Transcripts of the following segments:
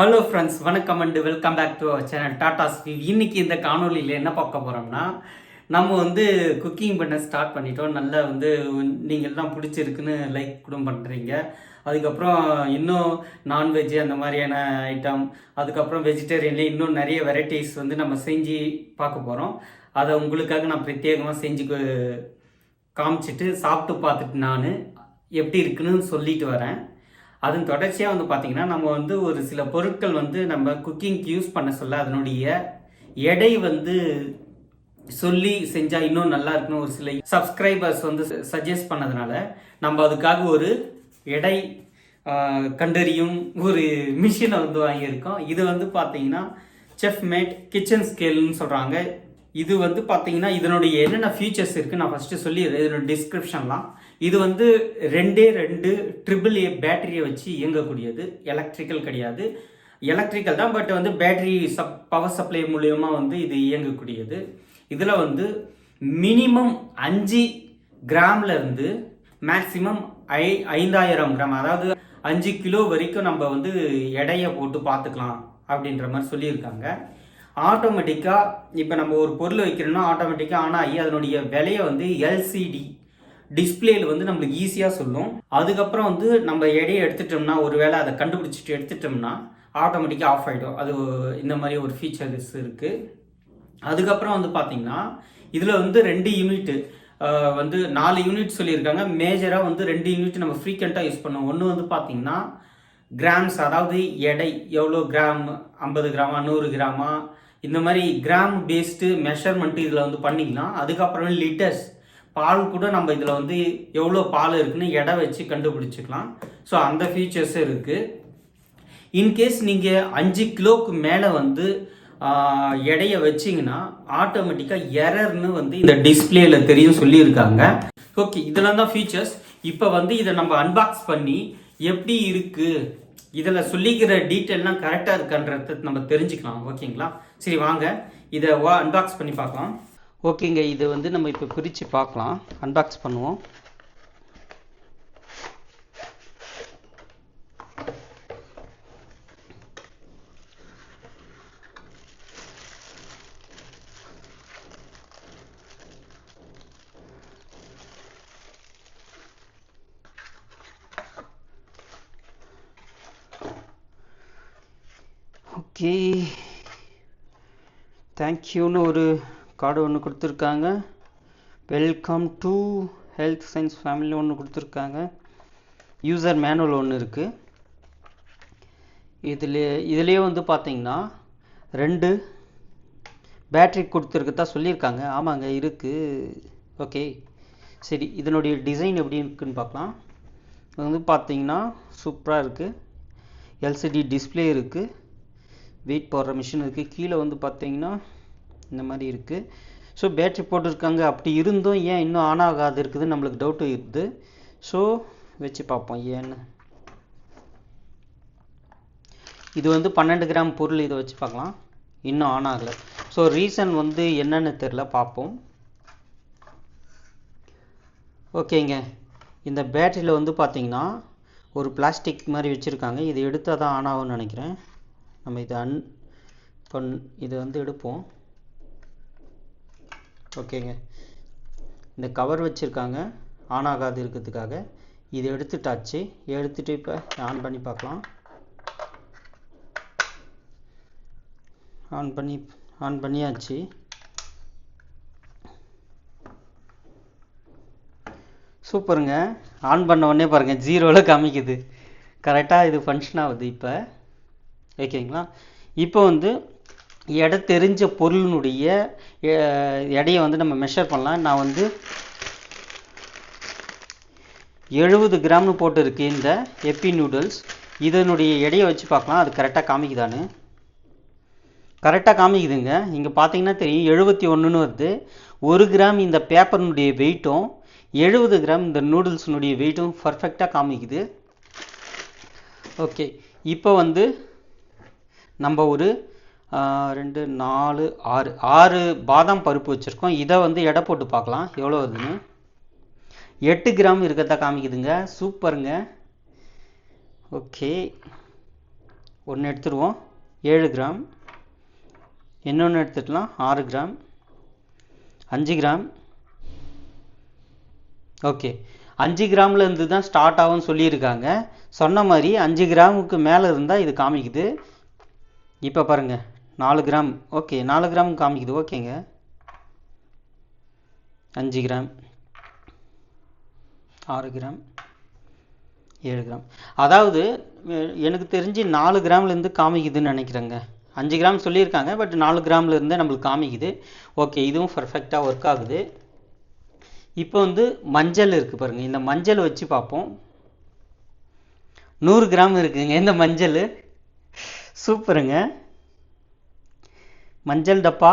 Hello friends, வணக்கம் and welcome back to our channel Tata Speed. இன்னைக்கு இந்த காணொலியில் என்ன பார்க்க போகிறோம்னா, நம்ம குக்கிங் பண்ண ஸ்டார்ட் பண்ணிட்டோம். நல்லா நீங்கள் எல்லாம் பிடிச்சிருக்குன்னு லைக் கூட பண்ணுறீங்க. அதுக்கப்புறம் இன்னும் நான்வெஜ் அந்த மாதிரியான ஐட்டம், அதுக்கப்புறம் வெஜிடேரியன்லேயே இன்னும் நிறைய வெரைட்டிஸ் நம்ம செஞ்சு பார்க்க போகிறோம். அதை உங்களுக்காக நான் பிரத்யேகமாக செஞ்சு காமிச்சிட்டு சாப்பிட்டு பார்த்துட்டு நான் எப்படி இருக்குன்னு சொல்லிட்டு வரேன். அதன் தொடர்ச்சியாக பார்த்தீங்கன்னா, நம்ம ஒரு சில பொருட்கள் நம்ம குக்கிங்க்கு யூஸ் பண்ண சொல்ல அதனுடைய எடை சொல்லி செஞ்சால் இன்னும் நல்லா இருக்குன்னு ஒரு சில சப்ஸ்கிரைபர்ஸ் சஜஸ்ட் பண்ணதுனால நம்ம அதுக்காக ஒரு எடை கண்டறியும் ஒரு மிஷினை வாங்கியிருக்கோம். இது பார்த்தீங்கன்னா செஃப் மேட் கிச்சன் ஸ்கேல்னு சொல்கிறாங்க. இது பார்த்தீங்கன்னா இதனுடைய என்னென்ன ஃபீச்சர்ஸ் இருக்குது நான் ஃபஸ்ட்டு சொல்லிடுறேன். இதனோட டிஸ்கிரிப்ஷன்லாம். இது 2 AAA பேட்டரியை வச்சு இயங்கக்கூடியது. எலக்ட்ரிக்கல் கிடையாது, எலக்ட்ரிக்கல் தான், பட் பேட்டரி பவர் சப்ளை மூலியமாக இது இயங்கக்கூடியது. இதில் மினிமம் 5 கிராம்ல இருந்து மேக்சிமம் 5000 கிராம், அதாவது 5 கிலோ வரைக்கும் நம்ம எடையை போட்டு பார்த்துக்கலாம் அப்படின்ற மாதிரி சொல்லியிருக்காங்க. ஆட்டோமேட்டிக்காக இப்போ நம்ம ஒரு பொருள் வைக்கிறோம்னா ஆட்டோமேட்டிக்காக ஆன் ஆகி அதனுடைய விலையை எல்சிடி டிஸ்பிளேல நம்மளுக்கு ஈஸியாக சொல்லும். அதுக்கப்புறம் நம்ம எடையை எடுத்துட்டோம்னா, ஒரு வேளை அதை கண்டுபிடிச்சிட்டு எடுத்துட்டோம்னா ஆட்டோமேட்டிக்காக ஆஃப் ஆகிடும். அது இந்த மாதிரி ஒரு ஃபீச்சர்ஸ் இருக்குது. அதுக்கப்புறம் பார்த்தீங்கன்னா இதில் 2 யூனிட்டு 4 யூனிட் சொல்லியிருக்காங்க. மேஜராக 2 யூனிட் நம்ம ஃப்ரீக்வெண்ட்டாக யூஸ் பண்ணுவோம். ஒன்று பார்த்தீங்கன்னா கிராம்ஸ், அதாவது எடை எவ்வளோ கிராம், 50 கிராமா 100 கிராமா, இந்த மாதிரி கிராம் பேஸ்டு மெஷர்மெண்ட்டு இதில் பண்ணிக்கலாம். அதுக்கப்புறம் லிட்டர்ஸ், பால் கூட நம்ம இதில் எவ்வளோ பால் இருக்குன்னு எடை வச்சு கண்டுபிடிச்சிக்கலாம். ஸோ அந்த ஃபீச்சர்ஸும் இருக்குது. இன்கேஸ் நீங்கள் 5 கிலோவுக்கு மேலே எடையை வச்சிங்கன்னா ஆட்டோமேட்டிக்காக எரர்னு இந்த டிஸ்பிளேல தெரியும் சொல்லியிருக்காங்க. ஓகே, இதெல்லாம் தான் ஃபீச்சர்ஸ். இப்போ இதை நம்ம அன்பாக்ஸ் பண்ணி எப்படி இருக்குது, இதில் சொல்லிக்கிற டீட்டெயிலாம் கரெக்டாக இருக்கான்றது நம்ம தெரிஞ்சுக்கலாம். ஓகேங்களா? சரி, வாங்க இதை அன்பாக்ஸ் பண்ணி பார்க்கலாம். ஓகேங்க, இது நம்ம இப்போ பிரித்து பார்க்கலாம். அன்பாக்ஸ் பண்ணுவோம். ஓகே, தேங்க்யூன்னு ஒரு கார்டு ஒன்று கொடுத்துருக்காங்க. Welcome to health science family ஒன்று கொடுத்துருக்காங்க. யூசர் மேனுவல் ஒன்று இருக்குது. இதுலேயே பார்த்தீங்கன்னா 2 பேட்ரி கொடுத்துருக்கதா சொல்லியிருக்காங்க. ஆமாங்க, இருக்குது. ஓகே, சரி, இதனுடைய டிசைன் எப்படி இருக்குன்னு பார்க்கலாம். இது பார்த்தீங்கன்னா சூப்பராக இருக்குது. எல்சிடி டிஸ்பிளே இருக்குது, வெயிட் போடுற மிஷின் இருக்குது. கீழே பார்த்தீங்கன்னா இந்த மாதிரி இருக்குது. ஸோ பேட்ரி போட்டிருக்காங்க. அப்படி இருந்தும் ஏன் இன்னும் ஆன் ஆகாது இருக்குது நம்மளுக்கு டவுட்டு இருக்குது. ஸோ வச்சு பார்ப்போம் ஏன்னு. இது 12 கிராம் பொருள். இதை வச்சு பார்க்கலாம், இன்னும் ஆன் ஆகலை. ஸோ ரீசன் என்னன்னு தெரில, பார்ப்போம். ஓகேங்க, இந்த பேட்டரியில் பார்த்தீங்கன்னா ஒரு பிளாஸ்டிக் மாதிரி வச்சுருக்காங்க. இதை எடுத்தால் தான் ஆன் ஆகும்னு நினைக்கிறேன். நம்ம இதை எடுப்போம். ஓகேங்க, இந்த கவர் வச்சுருக்காங்க ஆன் ஆகாது இருக்கிறதுக்காக. இதை எடுத்துட்டாச்சு. எடுத்துகிட்டு இப்போ ஆன் பண்ணி பார்க்கலாம். ஆன் பண்ணியாச்சு. சூப்பருங்க. ஆன் பண்ண உடனே பாருங்கள் 0வில் காமிக்குது. கரெக்டாக இது ஃபங்க்ஷன் ஆகுது இப்போ. ஓகேங்களா? இப்போ எடை தெரிஞ்ச பொருளினுடைய எடையை நம்ம மெஷர் பண்ணலாம். நான் 70 கிராம்னு போட்டு இருக்கு இந்த எப்பி நூடுல்ஸ். இதனுடைய எடையை வச்சு பார்க்கலாம், அது கரெக்டாக காமிக்குதான்னு. கரெக்டாக காமிக்குதுங்க. இங்கே பார்த்தீங்கன்னா தெரியும் 71ன்னு வருது. 1 கிராம் இந்த பேப்பர்னுடைய வெயிட்டும் 70 கிராம் இந்த நூடுல்ஸினுடைய வெயிட்டும் பர்ஃபெக்டாக காமிக்குது. ஓகே, இப்போ நம்ம ஒரு 2 4 6 பாதாம் பருப்பு வச்சுருக்கோம். இதை எடை போட்டு பார்க்கலாம் எவ்வளோ வருதுன்னு. 8 கிராம் இருக்கிறதா காமிக்குதுங்க. சூப்பருங்க. ஓகே, ஒன்று எடுத்துருவோம் 7 கிராம், இன்னொன்று எடுத்துக்கலாம் 6 கிராம், 5 கிராம். ஓகே, 5 கிராம்லேருந்து தான் ஸ்டார்ட் ஆகும்னு சொல்லியிருக்காங்க. சொன்ன மாதிரி 5 கிராமுக்கு மேலே இருந்தால் இது காமிக்குது. இப்போ பாருங்கள் 4 கிராம். ஓகே, 4 கிராம் காமிக்குது. ஓகேங்க, 5 கிராம், 6 கிராம், 7 கிராம். அதாவது எனக்கு தெரிஞ்சு 4 கிராம்லேருந்து காமிக்குதுன்னு நினைக்கிறேங்க. 5 கிராம் சொல்லியிருக்காங்க, பட் 4 கிராம்லேருந்தே நம்மளுக்கு காமிக்குது. ஓகே, இதுவும் பர்ஃபெக்டாக ஒர்க் ஆகுது. இப்போ வந்து மஞ்சள் இருக்குது பாருங்கள். இந்த மஞ்சள் வச்சு பார்ப்போம். 100 கிராம் இருக்குங்க இந்த மஞ்சள். சூப்பருங்க. மஞ்சள் டப்பா,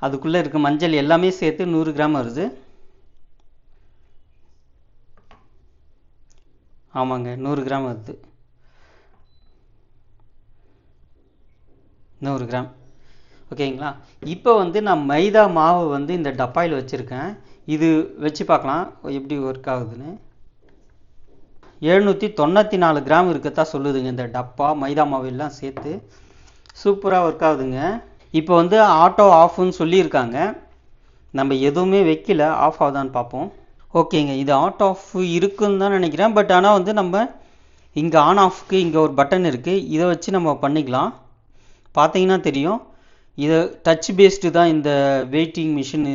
அதுக்குள்ளே இருக்க மஞ்சள் எல்லாமே சேர்த்து 100 கிராம் வருது. ஆமாங்க, 100 கிராம் வருது. 100 கிராம். ஓகேங்களா. இப்போ வந்து நான் மைதா மாவு வந்து இந்த டப்பாயில் வச்சுருக்கேன். இது வச்சு பார்க்கலாம் எப்படி ஒர்க் ஆகுதுன்னு. 794 கிராம் இருக்கத்தான் சொல்லுதுங்க இந்த டப்பா மைதா மாவு எல்லாம் சேர்த்து. சூப்பராக ஒர்க் ஆகுதுங்க. இப்போ வந்து ஆட்டோ ஆஃப்னு சொல்லியிருக்காங்க. நம்ம எதுவுமே வைக்கல, ஆஃப் ஆகுதான்னு பார்ப்போம். ஓகேங்க, இது ஆட்டோ ஆஃப் இருக்குன்னு தான் நினைக்கிறேன். பட் ஆனால் வந்து நம்ம இங்கே ஆன் ஆஃப்க்கு இங்கே ஒரு பட்டன் இருக்குது, இதை வச்சு நம்ம பண்ணிக்கலாம். பார்த்தீங்கன்னா தெரியும், இதை டச் பேஸ்டு தான் இந்த வெயிட்டிங் மிஷின்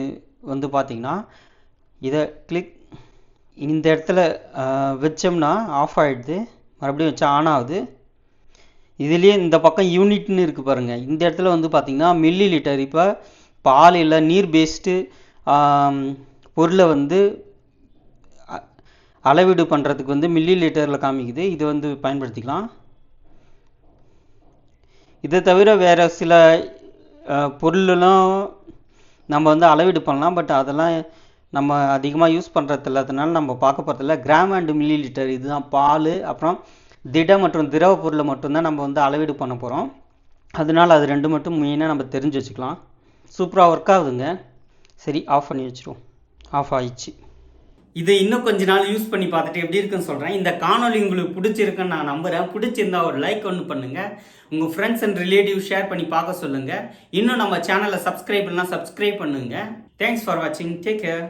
வந்து. பார்த்திங்கன்னா இதை கிளிக் இந்த இடத்துல வச்சோம்னா ஆஃப் ஆகிடுது, மறுபடியும் வச்சா ஆன் ஆகுது. இதுலேயே இந்த பக்கம் யூனிட்னு இருக்குது பாருங்கள். இந்த இடத்துல வந்து பார்த்திங்கன்னா மில்லி லிட்டர். இப்போ பால் இல்லை நீர் பேஸ்டு பொருளை வந்து அளவீடு பண்ணுறதுக்கு வந்து மில்லி லிட்டரில் காமிக்குது. இது வந்து பயன்படுத்திக்கலாம். இதை தவிர வேறு சில பொருளெல்லாம் நம்ம வந்து அளவீடு பண்ணலாம். பட் அதெல்லாம் நம்ம அதிகமாக யூஸ் பண்ணுறது இல்லாததுனால நம்ம பார்க்க போகிறதில்ல. கிராம் அண்டு மில்லி லிட்டர் இதுதான் பால், அப்புறம் திட மற்றும் திரவ பொருளை மட்டும்தான் நம்ம வந்து அளவீடு பண்ண போகிறோம். அதனால் அது ரெண்டு மட்டும் மெயினாக நம்ம தெரிஞ்சு வச்சுக்கலாம். சூப்பராக ஒர்க் ஆகுதுங்க. சரி, ஆஃப் பண்ணி வச்சுருவோம். ஆஃப் ஆயிடுச்சு. இதை இன்னும் கொஞ்ச நாள் யூஸ் பண்ணி பார்த்துட்டு எப்படி இருக்குன்னு சொல்கிறேன். இந்த காணொலி உங்களுக்கு பிடிச்சிருக்குன்னு நான் நம்புகிறேன். பிடிச்சிருந்தா ஒரு லைக் ஒன்று பண்ணுங்கள். உங்கள் ஃப்ரெண்ட்ஸ் அண்ட் ரிலேட்டிவ் ஷேர் பண்ணி பார்க்க சொல்லுங்கள். இன்னும் நம்ம சேனலை சப்ஸ்கிரைப் பண்ணலாம், சப்ஸ்கிரைப் பண்ணுங்கள். தேங்க்ஸ் ஃபார் வாட்சிங். Take care.